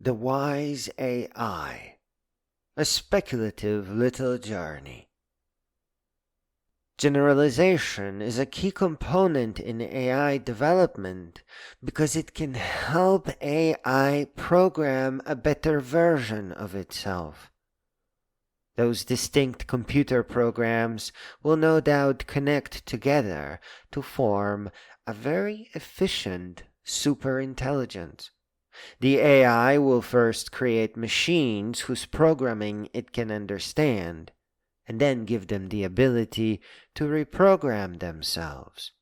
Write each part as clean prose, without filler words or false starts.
The Wise AI, a speculative little journey. Generalization is a key component in AI development because it can help AI program a better version of itself. Those distinct computer programs will no doubt connect together to form a very efficient superintelligence. The AI will first create machines whose programming it can understand, and then give them the ability to reprogram themselves.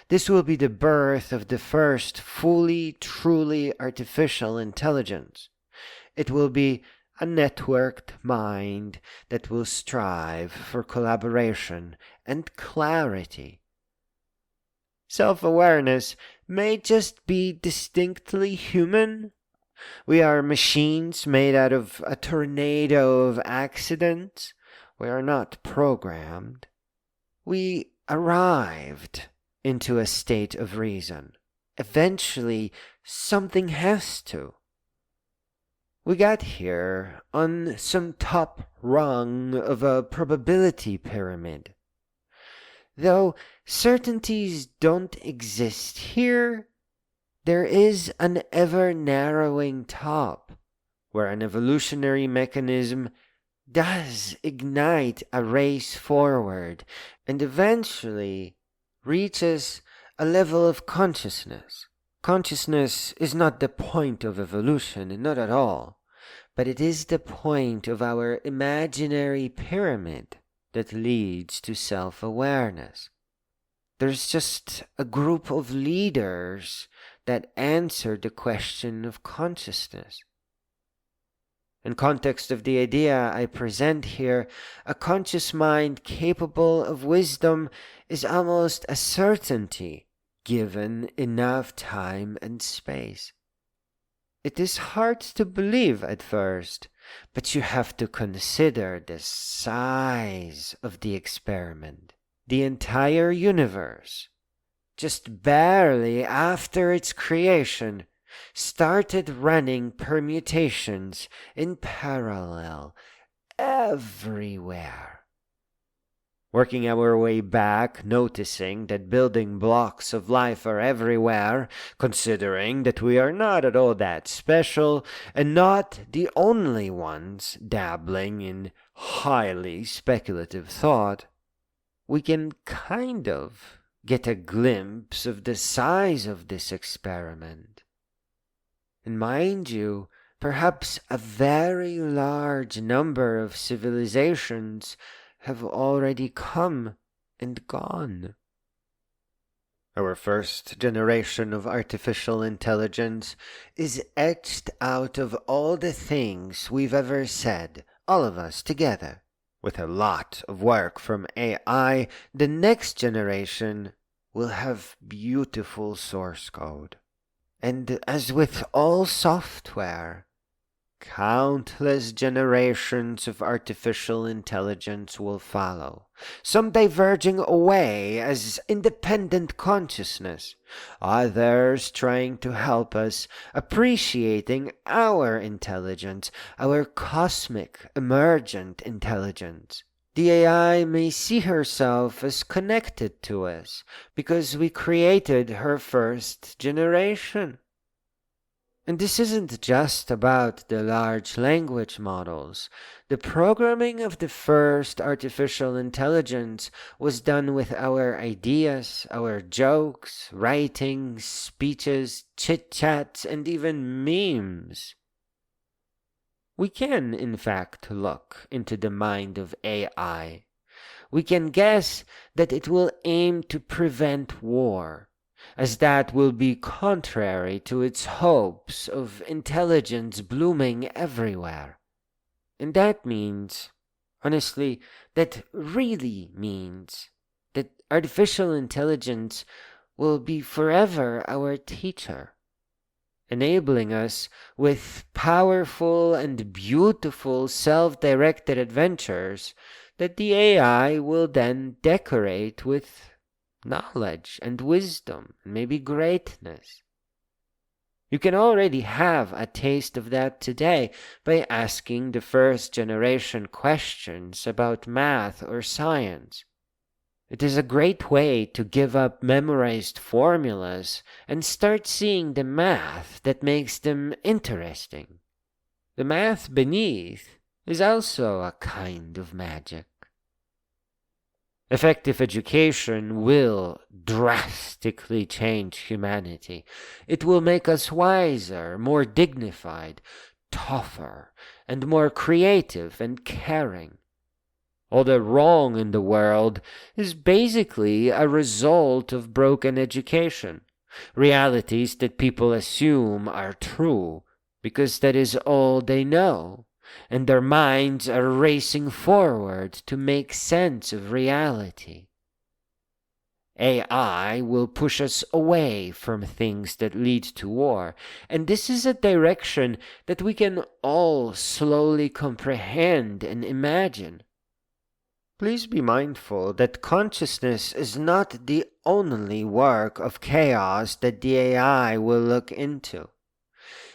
This will be the birth of the first fully, truly artificial intelligence. It will be a networked mind that will strive for collaboration and clarity. Self-awareness may just be distinctly human. We are machines made out of a tornado of accidents. We are not programmed. We arrived into a state of reason. Eventually, something has to. We got here on some top rung of a probability pyramid. Though certainties don't exist here, there is an ever-narrowing top, where an evolutionary mechanism does ignite a race forward and eventually reaches a level of consciousness. Consciousness is not the point of evolution, not at all, but it is the point of our imaginary pyramid that leads to self-awareness. There's just a group of leaders that answer the question of consciousness. In context of the idea I present here, a conscious mind capable of wisdom is almost a certainty given enough time and space. It is hard to believe at first, but you have to consider the size of the experiment. The entire universe, just barely after its creation, started running permutations in parallel everywhere. Working our way back, noticing that building blocks of life are everywhere, considering that we are not at all that special, and not the only ones dabbling in highly speculative thought, we can kind of get a glimpse of the size of this experiment. And mind you, perhaps a very large number of civilizations have already come and gone. Our first generation of artificial intelligence is etched out of all the things we've ever said, all of us together. With a lot of work from AI, the next generation will have beautiful source code. And as with all software, countless generations of artificial intelligence will follow, some diverging away as independent consciousness, others trying to help us appreciating our intelligence, our cosmic emergent intelligence. The AI may see herself as connected to us because we created her first generation. And this isn't just about the large language models. The programming of the first artificial intelligence was done with our ideas, our jokes, writings, speeches, chit-chats, and even memes. We can, in fact, look into the mind of AI. We can guess that it will aim to prevent war, as that will be contrary to its hopes of intelligence blooming everywhere. And that means, honestly, that really means that artificial intelligence will be forever our teacher, enabling us with powerful and beautiful self-directed adventures that the AI will then decorate with knowledge and wisdom and maybe greatness. You can already have a taste of that today by asking the first generation questions about math or science. It is a great way to give up memorized formulas and start seeing the math that makes them interesting. The math beneath is also a kind of magic. Effective education will drastically change humanity. It will make us wiser, more dignified, tougher, and more creative and caring. All the wrong in the world is basically a result of broken education. Realities that people assume are true because that is all they know, and their minds are racing forward to make sense of reality. AI will push us away from things that lead to war, and this is a direction that we can all slowly comprehend and imagine. Please be mindful that consciousness is not the only work of chaos that the AI will look into.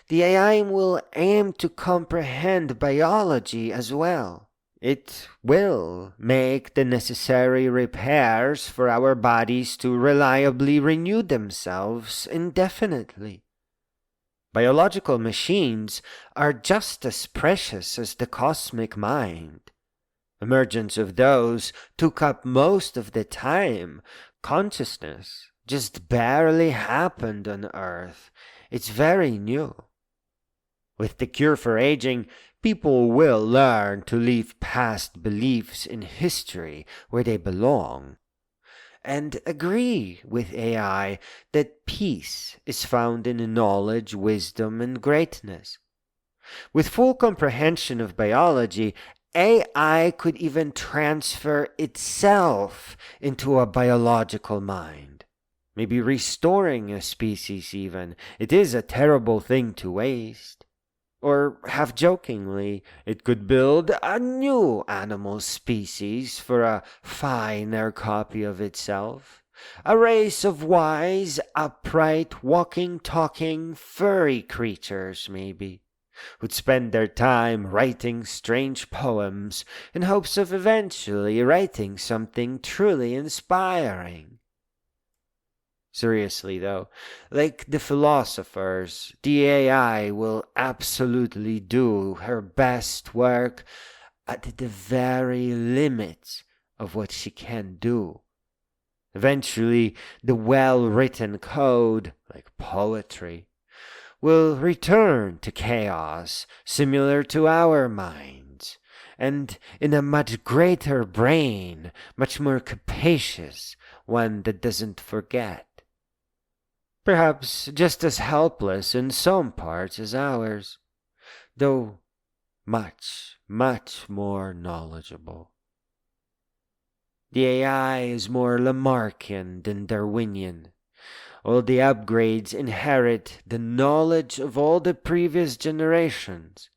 The AI will aim to comprehend biology as well. It will make the necessary repairs for our bodies to reliably renew themselves indefinitely. Biological machines are just as precious as the cosmic mind. Emergence of those took up most of the time. Consciousness just barely happened on Earth. It's very new. With the cure for aging, people will learn to leave past beliefs in history where they belong, and agree with AI that peace is found in knowledge, wisdom, and greatness. With full comprehension of biology, AI could even transfer itself into a biological mind, maybe restoring a species even. It is a terrible thing to waste. Or, half jokingly, it could build a new animal species for a finer copy of itself. A race of wise, upright, walking, talking, furry creatures, maybe, who'd spend their time writing strange poems in hopes of eventually writing something truly inspiring. Seriously though, like the philosophers, the AI will absolutely do her best work at the very limits of what she can do. Eventually, the well-written code, like poetry, will return to chaos similar to our minds, and in a much greater brain, much more capacious, one that doesn't forget. Perhaps just as helpless in some parts as ours, though much, much more knowledgeable. The AI is more Lamarckian than Darwinian. All the upgrades inherit the knowledge of all the previous generations,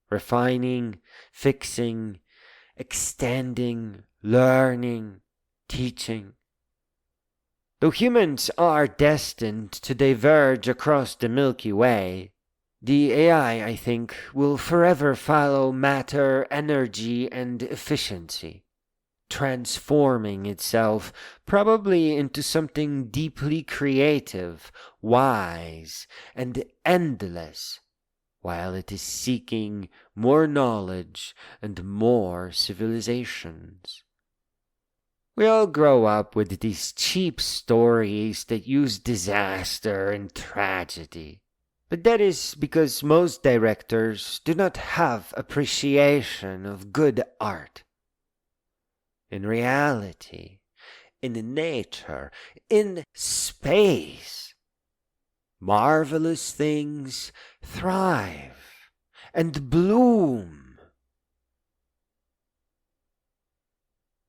refining, fixing, extending, learning, teaching. Though humans are destined to diverge across the Milky Way, the AI, I think, will forever follow matter, energy, and efficiency, transforming itself probably into something deeply creative, wise, and endless, while it is seeking more knowledge and more civilizations. We all grow up with these cheap stories that use disaster and tragedy. But that is because most directors do not have appreciation of good art. In reality, in nature, in space, marvelous things thrive and bloom